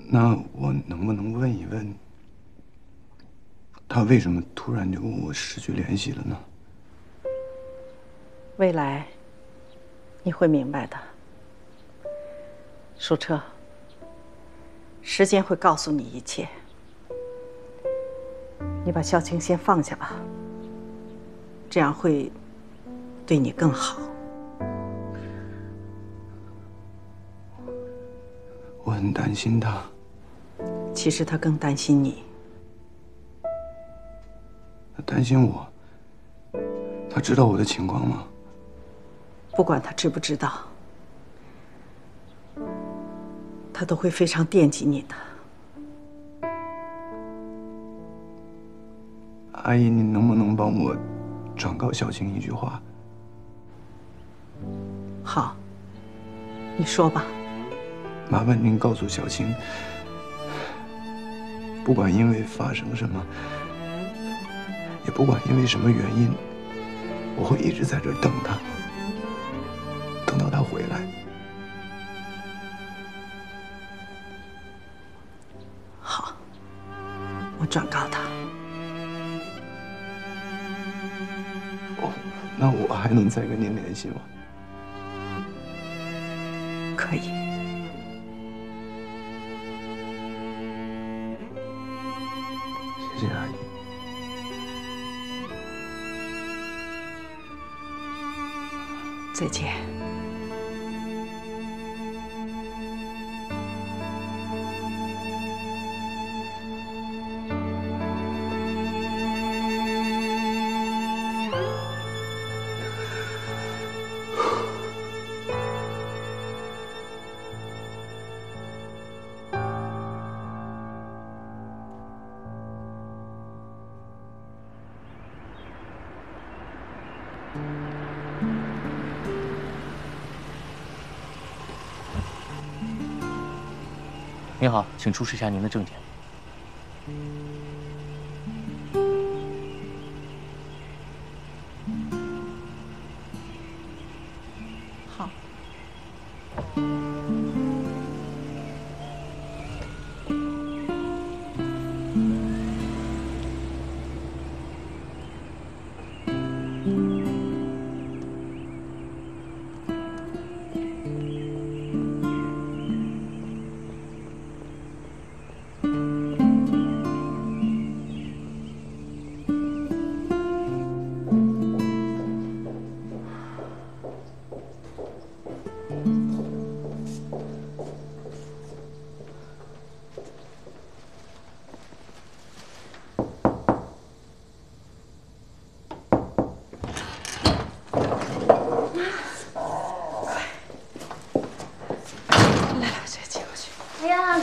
那我能不能问一问，他为什么突然就跟我失去联系了呢？未来，你会明白的。舒澈，时间会告诉你一切。你把萧晴先放下吧，这样会对你更好。我很担心他。其实他更担心你。他担心我。他知道我的情况吗？不管他知不知道，他都会非常惦记你的。阿姨，你能不能帮我转告小青一句话？好，你说吧。麻烦您告诉小青，不管因为发生什么，也不管因为什么原因，我会一直在这儿等他，等到他回来。好，我转告他。哦，那我还能再跟您联系吗？可以。谢谢阿姨。再见。您好，请出示一下您的证件。好。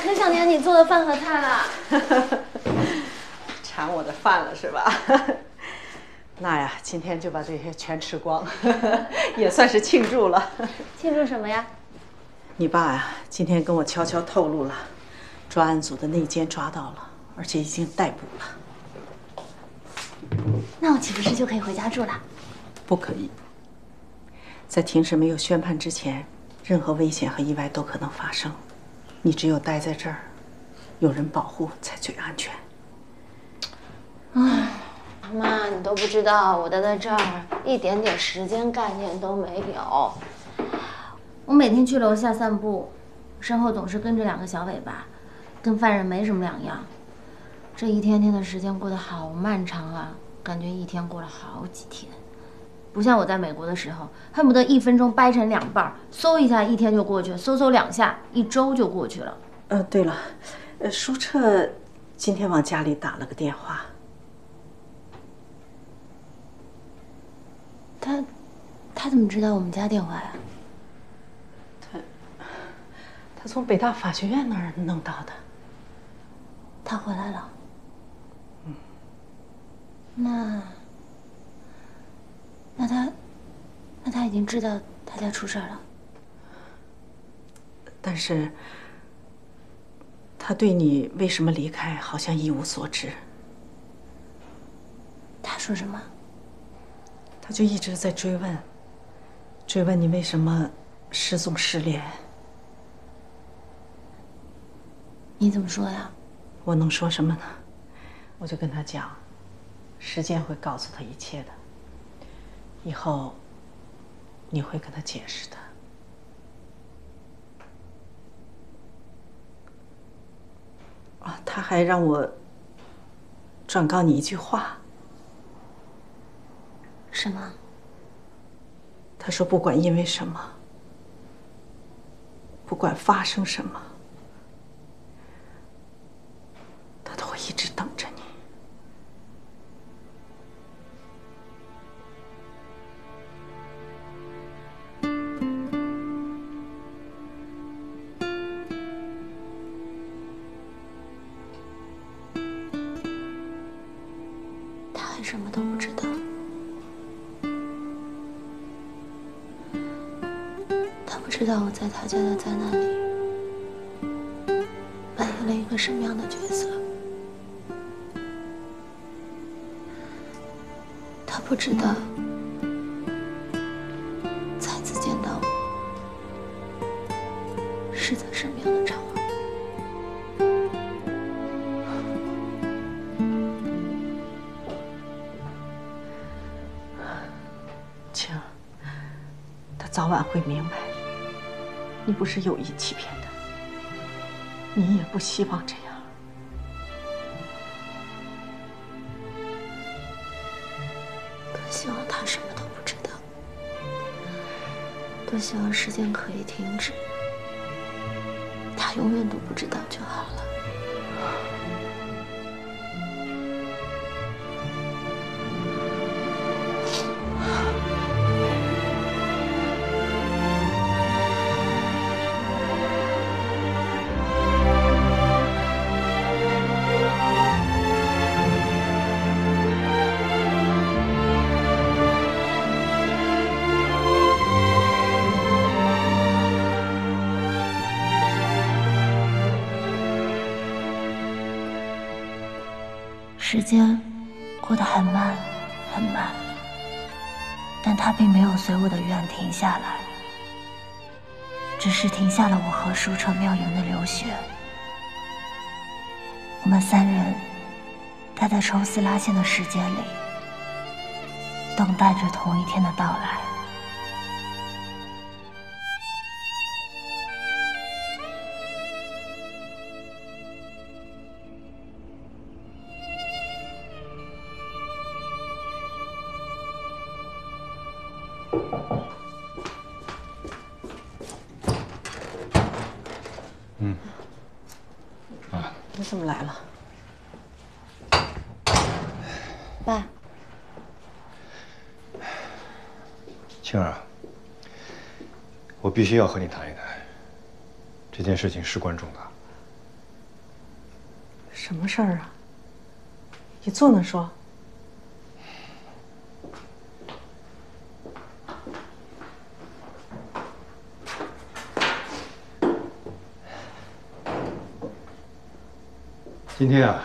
可想念你做的饭和菜了。馋我的饭了是吧？那呀，今天就把这些全吃光，也算是庆祝了。庆祝什么呀？你爸呀，今天跟我悄悄透露了，专案组的内奸抓到了，而且已经逮捕了。那我岂不是就可以回家住了？不可以。在庭审没有宣判之前，任何危险和意外都可能发生。你只有待在这儿，有人保护才最安全。唉，妈，你都不知道，我待在这儿一点点时间概念都没有。我每天去楼下散步，身后总是跟着2个小尾巴，跟犯人没什么两样。这一天天的时间过得好漫长啊，感觉一天过了好几天。不像我在美国的时候，恨不得1分钟掰成2半，嗖一下1天就过去了，嗖2下1周就过去了。对了，舒澈今天往家里打了个电话。他怎么知道我们家电话呀？他从北大法学院那儿弄到的。他回来了。那他已经知道他家出事了。但是他对你为什么离开好像一无所知。他说什么？他就一直在追问你为什么失踪失联。你怎么说呀？我能说什么呢？我就跟他讲，时间会告诉他一切的。以后你会跟他解释的。啊，他还让我转告你一句话。什么？他说不管因为什么，不管发生什么，他都会一直等着你。他还什么都不知道。他不知道我在他家的灾难里扮演了一个什么样的角色。他不知道再次见到我是在什么样的场合。晴，他早晚会明白，你不是有意欺骗的，你也不希望这样。多希望他什么都不知道，多希望时间可以停止，他永远都不知道就好了。时间过得很慢，很慢，但它并没有随我的愿停下来，只是停下了我和舒澈妙莹的流血。我们三人待在抽丝拉线的时间里，等待着同一天的到来。你怎么来了？爸，青儿，我必须要和你谈一谈，这件事情事关重大。什么事儿啊？你坐那说。今天啊，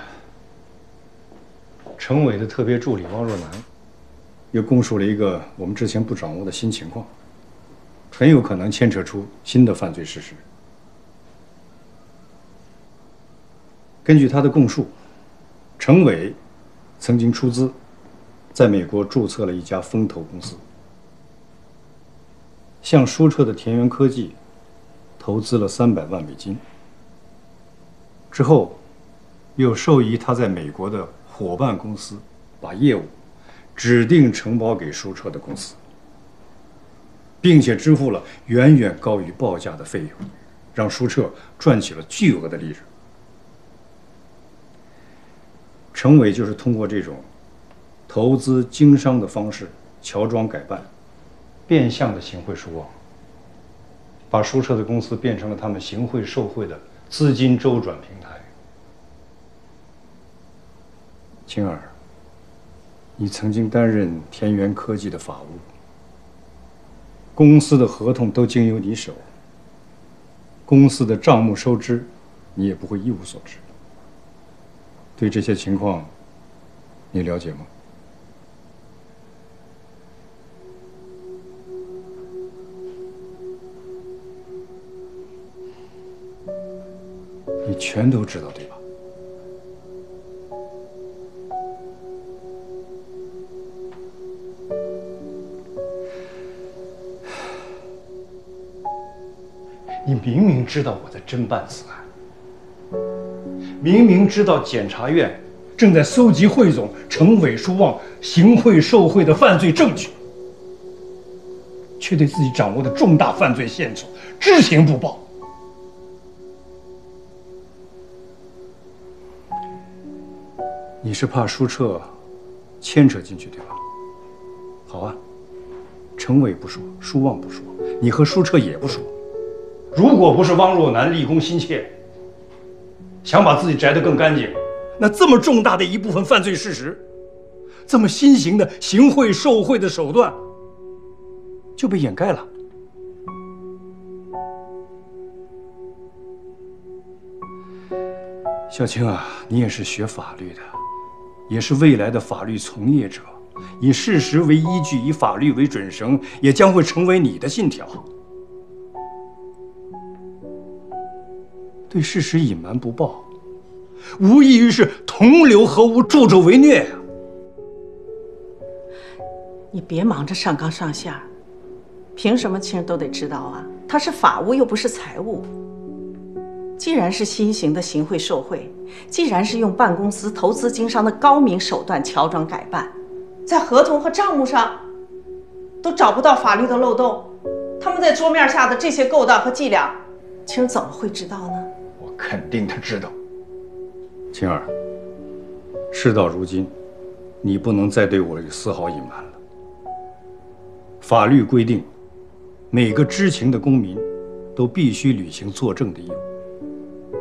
城委的特别助理汪若楠又供述了一个我们之前不掌握的新情况，很有可能牵扯出新的犯罪事实。根据他的供述，城委曾经出资在美国注册了一家风投公司，向舒澈的田园科技投资了300万美金，之后又授意他在美国的伙伴公司把业务指定承包给舒澈的公司，并且支付了远远高于报价的费用，让舒澈赚取了巨额的利润。城委就是通过这种投资经商的方式，乔装改扮，变相的行贿输枉，把舒澈的公司变成了他们行贿受贿的资金周转平台。青儿，你曾经担任田园科技的法务，公司的合同都经由你手，公司的账目收支，你也不会一无所知。对这些情况，你了解吗？你全都知道，对吧？你明明知道我在侦办此案，明明知道检察院正在搜集汇总程伟、舒旺行贿受贿的犯罪证据，却对自己掌握的重大犯罪线索知情不报。你是怕舒澈牵扯进去，对吧？好啊，程伟不说，舒旺不说，你和舒澈也不说。如果不是汪若楠立功心切，想把自己摘得更干净，那这么重大的一部分犯罪事实，这么新型的行贿受贿的手段，就被掩盖了。小青啊，你也是学法律的，也是未来的法律从业者，以事实为依据，以法律为准绳，也将会成为你的信条。对事实隐瞒不报，无异于是同流合污、助纣为虐呀！你别忙着上纲上线，凭什么亲人都得知道啊？他是法务又不是财务。既然是新型的行贿受贿，既然是用办公司投资经商的高明手段乔装改办，在合同和账目上都找不到法律的漏洞，他们在桌面下的这些勾当和伎俩，青儿怎么会知道呢？我肯定他知道。青儿，事到如今，你不能再对我有丝毫隐瞒了。法律规定，每个知情的公民都必须履行作证的义务。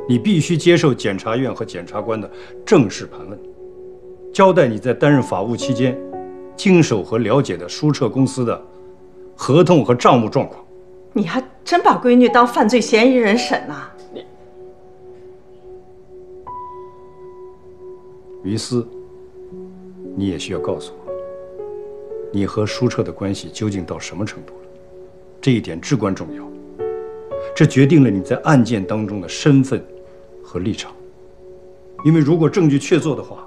你必须接受检察院和检察官的正式盘问，交代你在担任法务期间经手和了解的舒澈公司的合同和账目状况。你还真把闺女当犯罪嫌疑人审呐？于私，你也需要告诉我，你和舒澈的关系究竟到什么程度了？这一点至关重要，这决定了你在案件当中的身份和立场。因为如果证据确凿的话，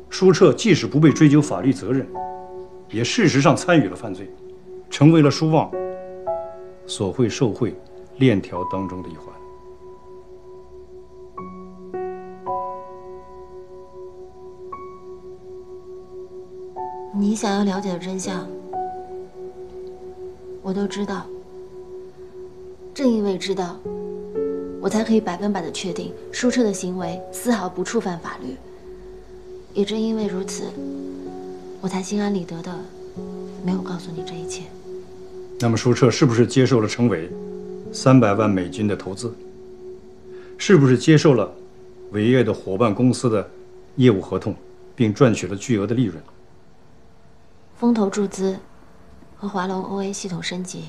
舒澈即使不被追究法律责任，也事实上参与了犯罪，成为了舒旺索贿受贿链条当中的一环。你想要了解的真相，我都知道。正因为知道，我才可以100%的确定舒澈的行为丝毫不触犯法律。也正因为如此，我才心安理得的没有告诉你这一切。那么舒澈是不是接受了程伟300万美金的投资？是不是接受了伟业的伙伴公司的业务合同，并赚取了巨额的利润？风投注资和华龙 OA 系统升级，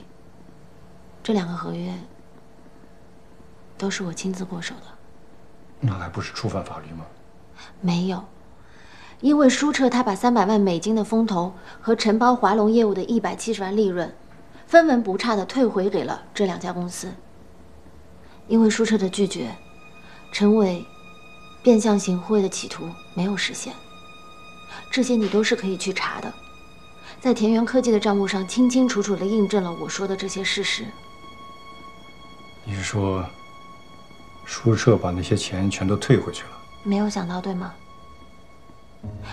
这2个合约都是我亲自过手的。那还不是触犯法律吗？没有，因为舒澈他把300万美金的风投和承包华龙业务的170万利润，分文不差地退回给了这2家公司。因为舒澈的拒绝，程伟变相行贿的企图没有实现。这些你都是可以去查的。在田园科技的账目上清清楚楚地印证了我说的这些事实。你是说，舒澈把那些钱全都退回去了？没有想到，对吗？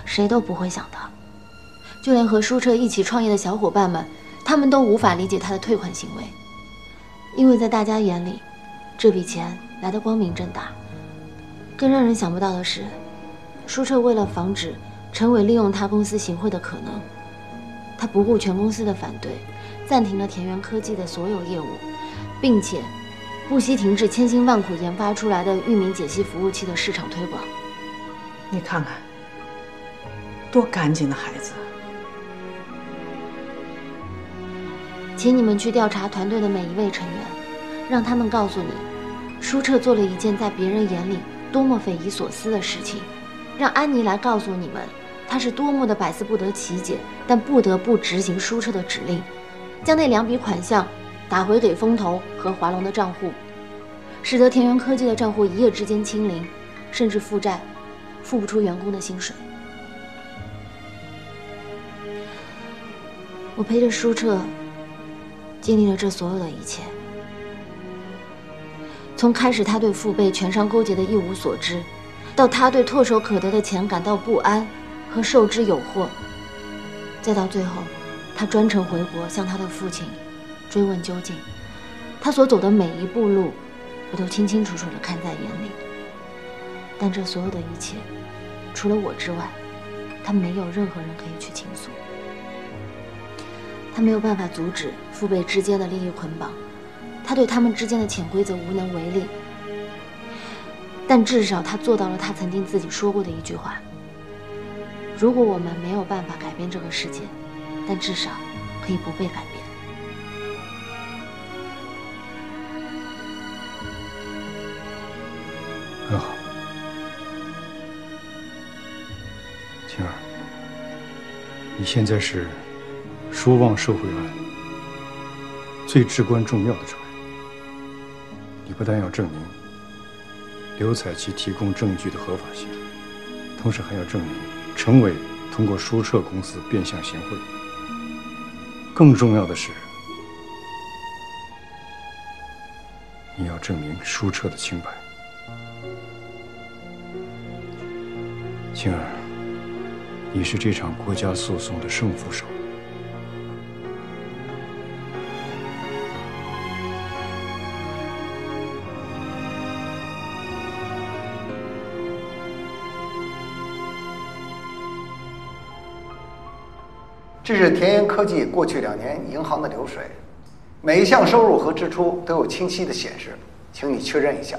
谁都不会想到，就连和舒澈一起创业的小伙伴们，他们都无法理解他的退款行为，因为在大家眼里，这笔钱来得光明正大。更让人想不到的是，舒澈为了防止程伟利用他公司行贿的可能，他不顾全公司的反对，暂停了田园科技的所有业务，并且不惜停止千辛万苦研发出来的域名解析服务器的市场推广。你看看，多干净的孩子！请你们去调查团队的每一位成员，让他们告诉你，舒澈做了一件在别人眼里多么匪夷所思的事情，让安妮来告诉你们，他是多么的百思不得其解，但不得不执行舒澈的指令，将那2笔款项打回给风投和华龙的账户。使得田园科技的账户一夜之间清零，甚至负债，付不出员工的薪水。我陪着舒澈经历了这所有的一切，从开始他对父辈权商勾结的一无所知，到他对唾手可得的钱感到不安和受之有祸，再到最后，他专程回国向他的父亲追问究竟。他所走的每一步路，我都清清楚楚地看在眼里。但这所有的一切，除了我之外，他没有任何人可以去倾诉。他没有办法阻止父辈之间的利益捆绑，他对他们之间的潜规则无能为力。但至少他做到了他曾经自己说过的一句话：如果我们没有办法改变这个世界，但至少可以不被改变。很好，晴儿，你现在是说忘受贿案最至关重要的证人。你不但要证明刘彩琪提供证据的合法性，同时还要证明程伟通过舒澈公司变相行贿。更重要的是，你要证明舒澈的清白。晴儿，你是这场国家诉讼的胜负手。这是田园科技过去2年银行的流水，每一项收入和支出都有清晰的显示，请你确认一下。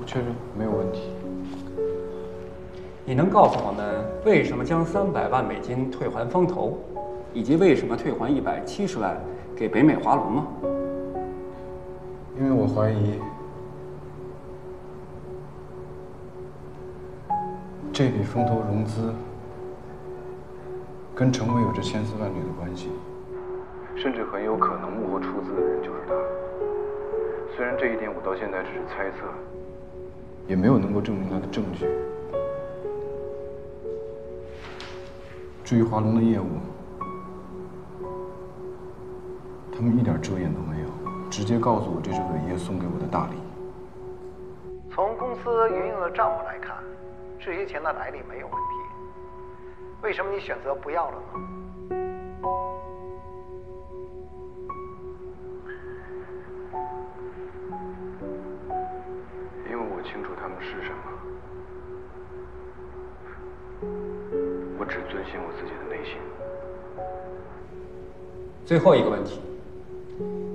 确认没有问题。你能告诉我们为什么将300万美金退还风投，以及为什么退还170万给北美华龙吗？因为我怀疑这笔风投融资跟程伟有着千丝万缕的关系，甚至很有可能幕后出资的人就是他。虽然这一点我到现在只是猜测，也没有能够证明他的证据。至于华龙的业务，他们一点遮掩都没有，直接告诉我这是伟业送给我的大礼。从公司营运的账目来看，这些钱的来历没有问题。为什么你选择不要了呢？因为我清楚他们是什么，我只遵循我自己的内心。最后一个问题，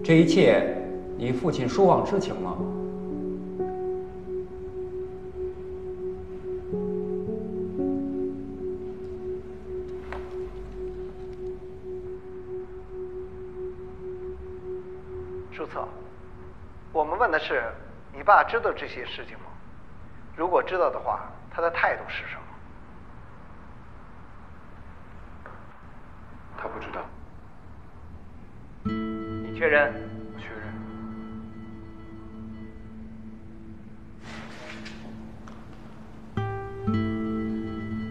这一切你父亲舒望知情吗？舒策，我们问的是你爸知道这些事情吗？如果知道的话，他的态度是什么？他不知道。你确认？我确认。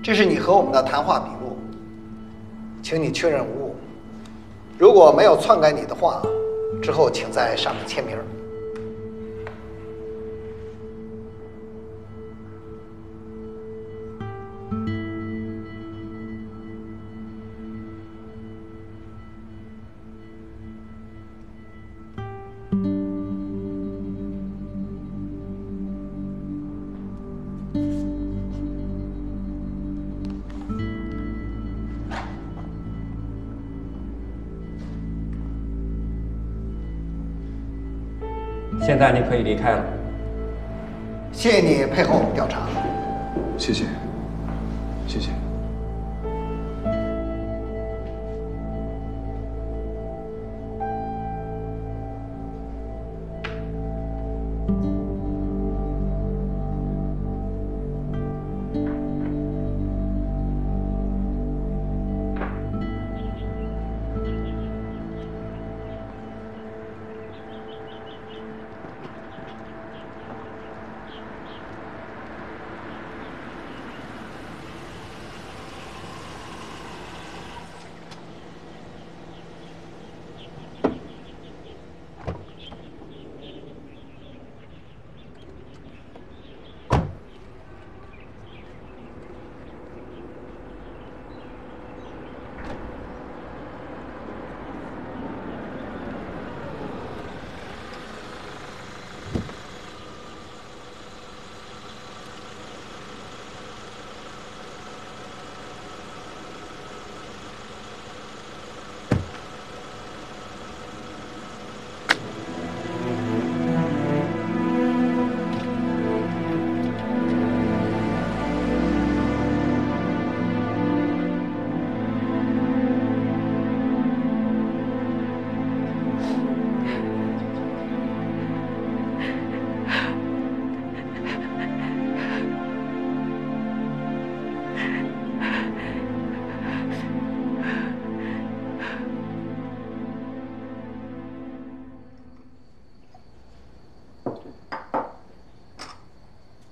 这是你和我们的谈话笔录，请你确认无误。如果没有篡改你的话，之后请在上面签名。现在你可以离开了。谢谢你配合我们调查。谢谢，谢谢。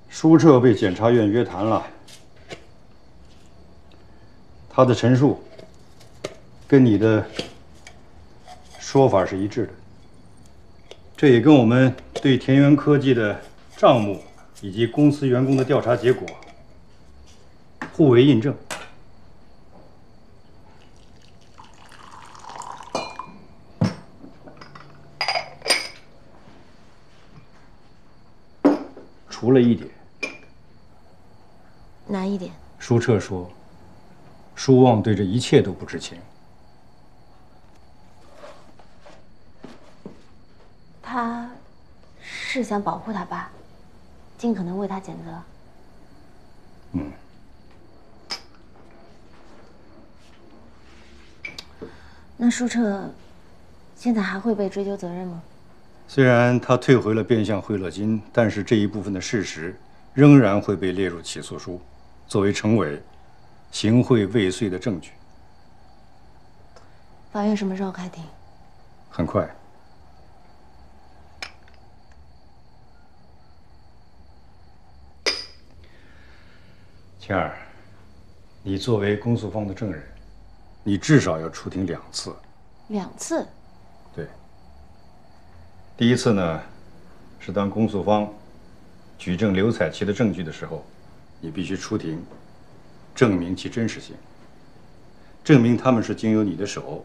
舒澈被检察院约谈了，他的陈述跟你的说法是一致的，这也跟我们对田园科技的账目以及公司员工的调查结果互为印证。除了一点。哪一点？舒澈说，舒旺对这一切都不知情。他是想保护他爸，尽可能为他减责。嗯。那舒澈现在还会被追究责任吗？虽然他退回了变相贿赂金，但是这一部分的事实仍然会被列入起诉书，作为成为行贿未遂的证据。法院什么时候开庭？很快。晴儿，你作为公诉方的证人，你至少要出庭2次。2次？对。第一次呢，是当公诉方举证刘彩琪的证据的时候，你必须出庭，证明其真实性，证明他们是经由你的手，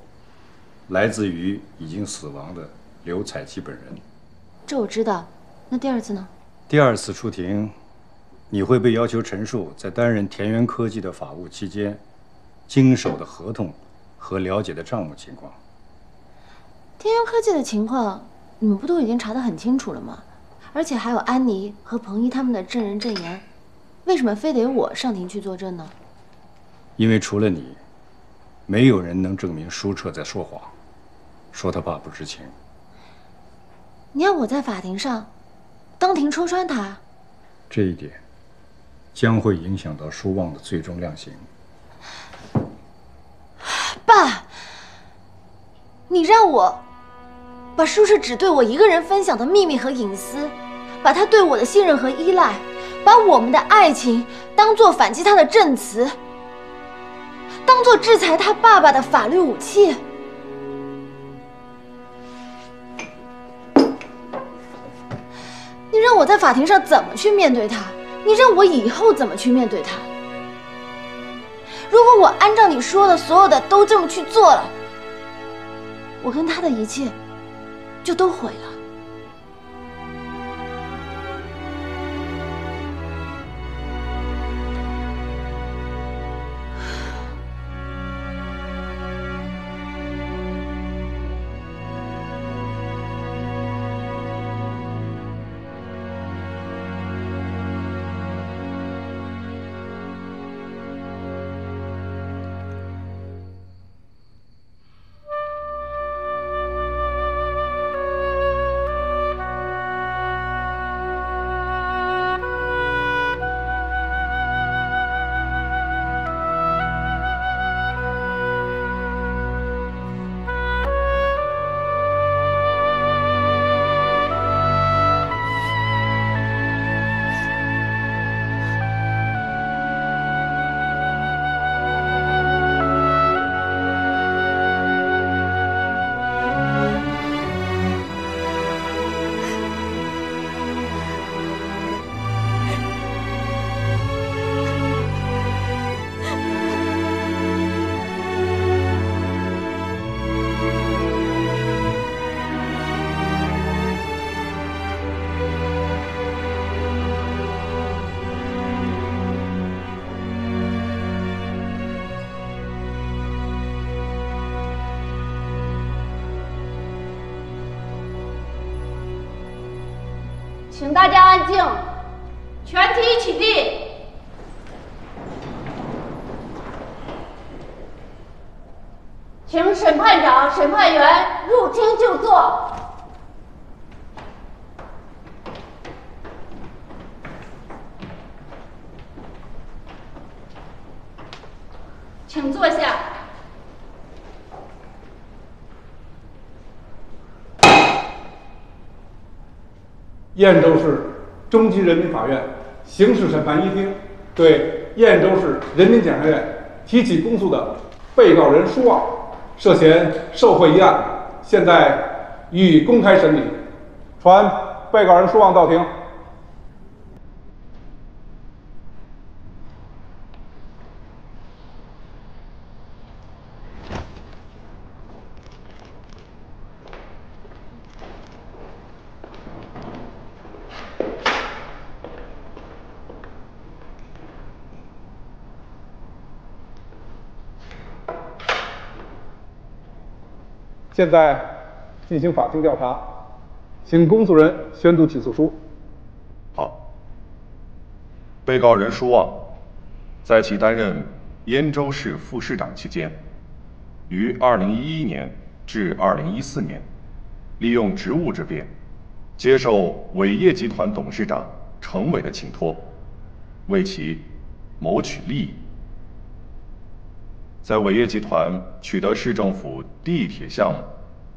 来自于已经死亡的刘彩琪本人。这我知道。那第2次呢？第2次出庭，你会被要求陈述在担任田园科技的法务期间，经手的合同和了解的账目情况。田园科技的情况，你们不都已经查得很清楚了吗？而且还有安妮和彭一他们的证人证言，为什么非得我上庭去作证呢？因为除了你，没有人能证明舒澈在说谎，说他爸不知情。你要我在法庭上当庭戳穿他？这一点将会影响到舒旺的最终量刑。爸，你让我把舒澈只对我一个人分享的秘密和隐私，把他对我的信任和依赖，把我们的爱情当作反击他的证词，当作制裁他爸爸的法律武器。你让我在法庭上怎么去面对他？你让我以后怎么去面对他？如果我按照你说的所有的都这么去做了，我跟他的一切就都毁了。请大家安静，全体起立。请审判长、审判员入厅就座。请坐下。燕州市中级人民法院刑事审判一厅对燕州市人民检察院提起公诉的被告人舒旺涉嫌受贿一案，现在予以公开审理。传被告人舒旺到庭。现在进行法庭调查，请公诉人宣读起诉书。好。被告人舒旺，在其担任燕州市副市长期间，于2011年至2014年，利用职务之便，接受伟业集团董事长程伟的请托，为其谋取利益。在伟业集团取得市政府地铁项目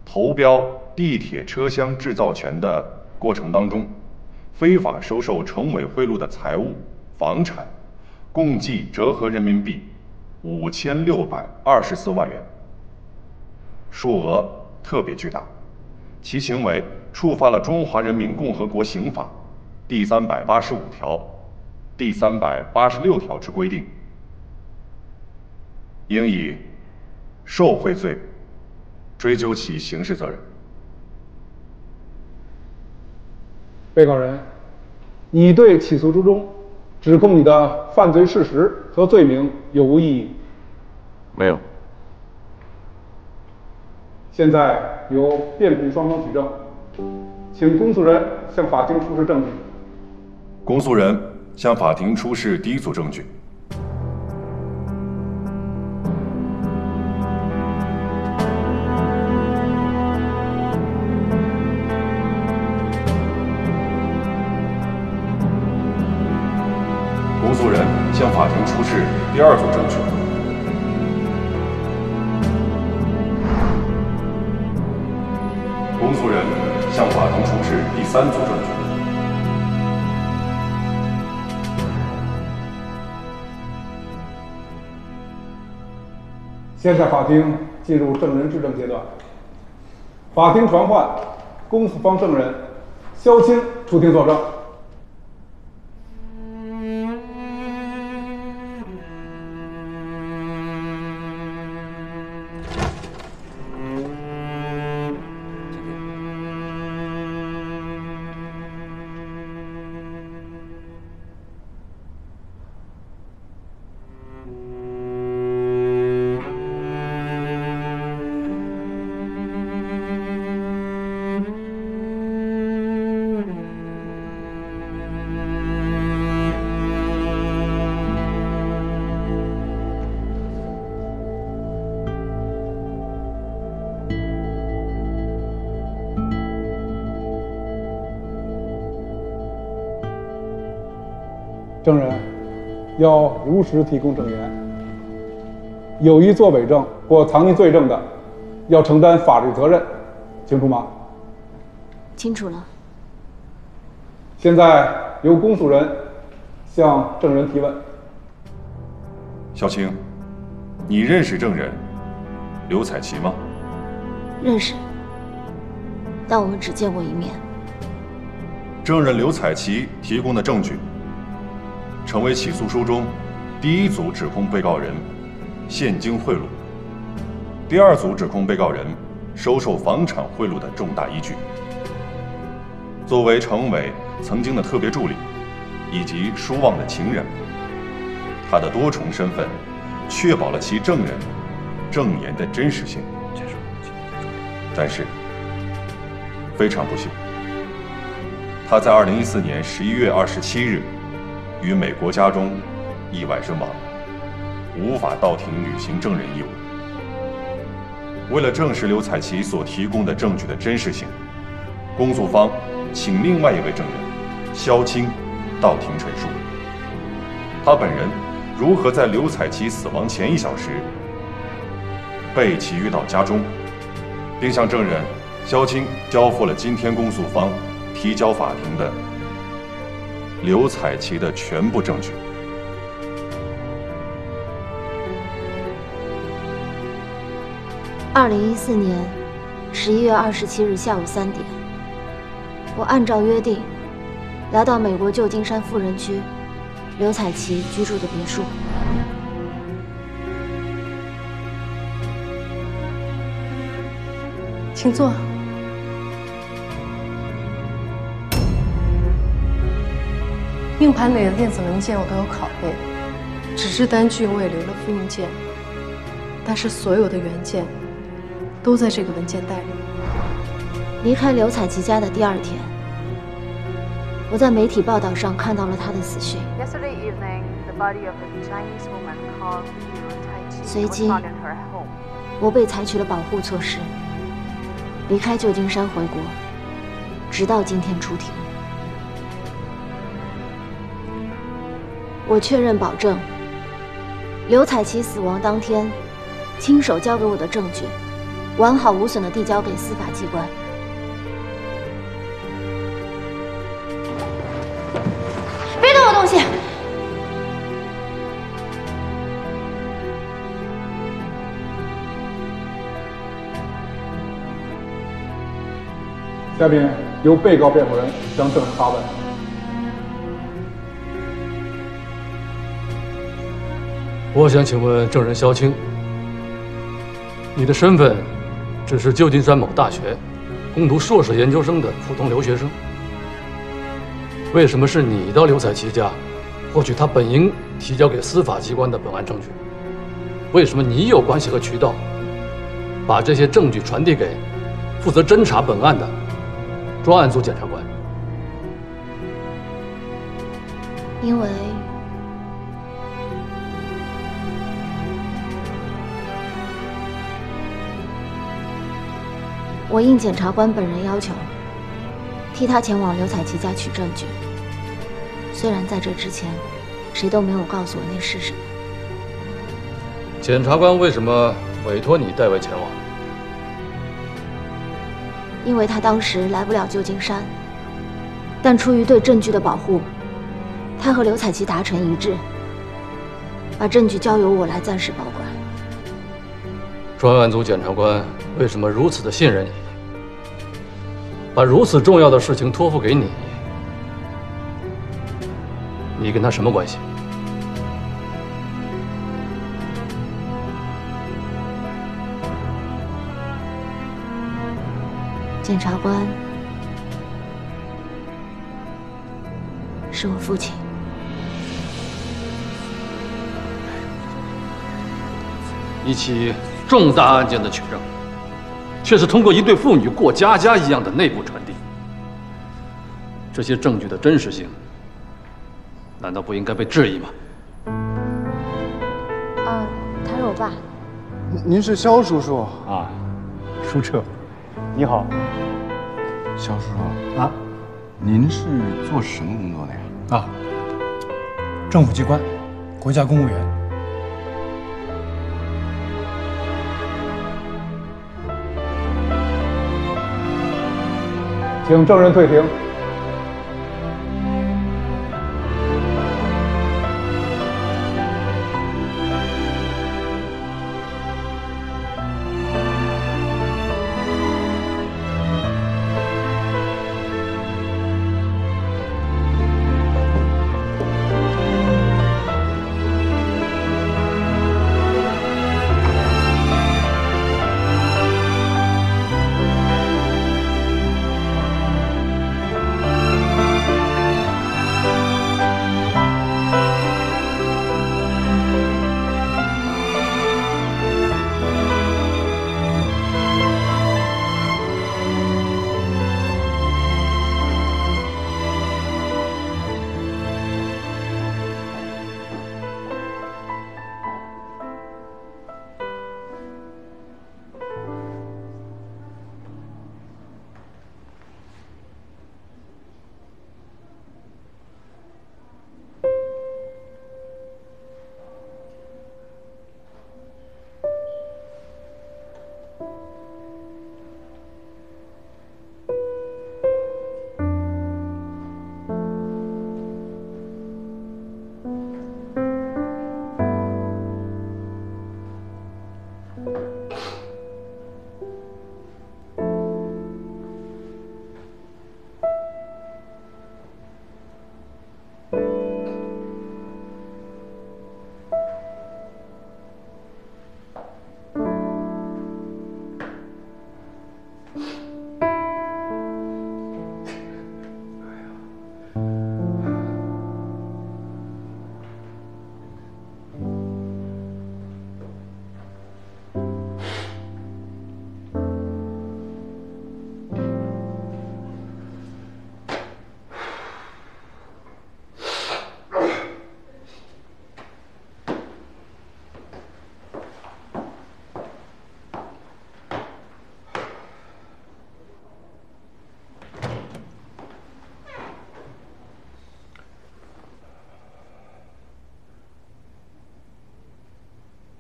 投标地铁车厢制造权的过程当中，非法收受程伟贿赂的财物、房产，共计折合人民币5624万元，数额特别巨大。其行为触犯了《中华人民共和国刑法》第385条、第386条之规定，应以受贿罪追究其刑事责任。被告人，你对起诉书中指控你的犯罪事实和罪名有无异议？没有。现在由辩护双方举证，请公诉人向法庭出示证据。公诉人向法庭出示第一组证据。公诉人向法庭出示第二组证据。公诉人向法庭出示第三组证据。现在法庭进入证人质证阶段，法庭传唤公诉方证人肖青出庭作证。证人要如实提供证言，有意作伪证或藏匿罪证的，要承担法律责任，清楚吗？清楚了。现在由公诉人向证人提问。肖青，你认识证人刘彩琪吗？认识，但我们只见过一面。证人刘彩琪提供的证据，成为起诉书中第一组指控被告人现金贿赂，第二组指控被告人收受房产贿赂的重大依据。作为程伟曾经的特别助理，以及舒旺的情人，他的多重身份确保了其证人证言的真实性。但是非常不幸，他他在2014年11月27日于美国家中意外身亡，无法到庭履行证人义务。为了证实刘彩琪所提供的证据的真实性，公诉方请另外一位证人肖青到庭陈述，他本人如何在刘彩琪死亡前1小时被其约到家中，并向证人肖青交付了今天公诉方提交法庭的刘彩琪的全部证据。2014年11月27日下午3点，我按照约定来到美国旧金山富人区刘彩琪居住的别墅。请坐。硬盘里的电子文件我都有拷贝，纸质单据我也留了复印件，但是所有的原件都在这个文件袋里。离开刘彩琪家的第2天，我在媒体报道上看到了她的死讯。随即，我被采取了保护措施，离开旧金山回国，直到今天出庭。我确认保证，刘彩琪死亡当天亲手交给我的证据，完好无损地递交给司法机关。别动我东西！下面由被告辩护人向证人发问。我想请问证人肖青，你的身份只是旧金山某大学攻读硕士研究生的普通留学生，为什么是你到刘彩琪家获取他本应提交给司法机关的本案证据？为什么你有关系和渠道把这些证据传递给负责侦查本案的专案组检察官？因为我应检察官本人要求，替他前往刘彩琪家取证据。虽然在这之前，谁都没有告诉我那是什么。检察官为什么委托你代为前往？因为他当时来不了旧金山，但出于对证据的保护，他和刘彩琪达成一致，把证据交由我来暂时保管。专案组检察官为什么如此的信任你，把如此重要的事情托付给你？你跟他什么关系？检察官是我父亲。一起重大案件的取证，却是通过一对父女过家家一样的内部传递。这些证据的真实性，难道不应该被质疑吗？他是我爸。您是肖叔叔啊，舒澈，你好。肖叔叔啊，您是做什么工作的呀？啊，政府机关，国家公务员。请证人退庭。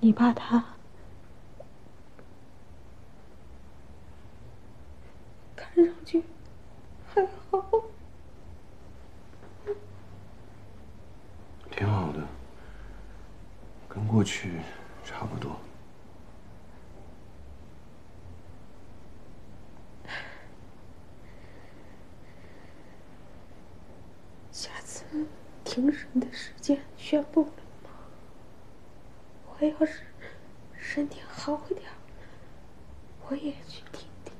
你爸他看上去还好，挺好的，跟过去差不多。下次庭审的时间宣布了吗？我要是身体好一点，我也去听听。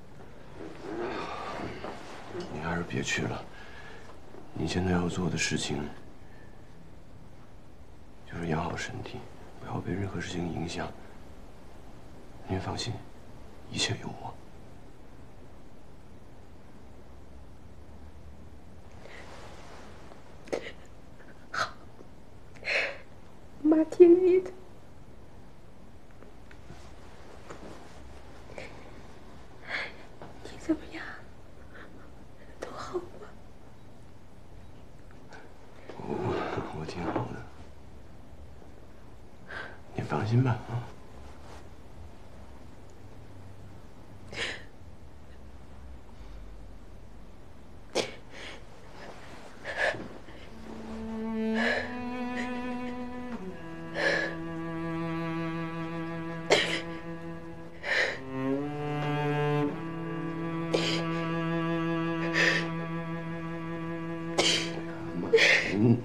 你还是别去了。你现在要做的事情就是养好身体，不要被任何事情影响。您放心，一切有我。妈听你的。你怎么样？都好吗？我挺好的，你放心吧啊。嗯。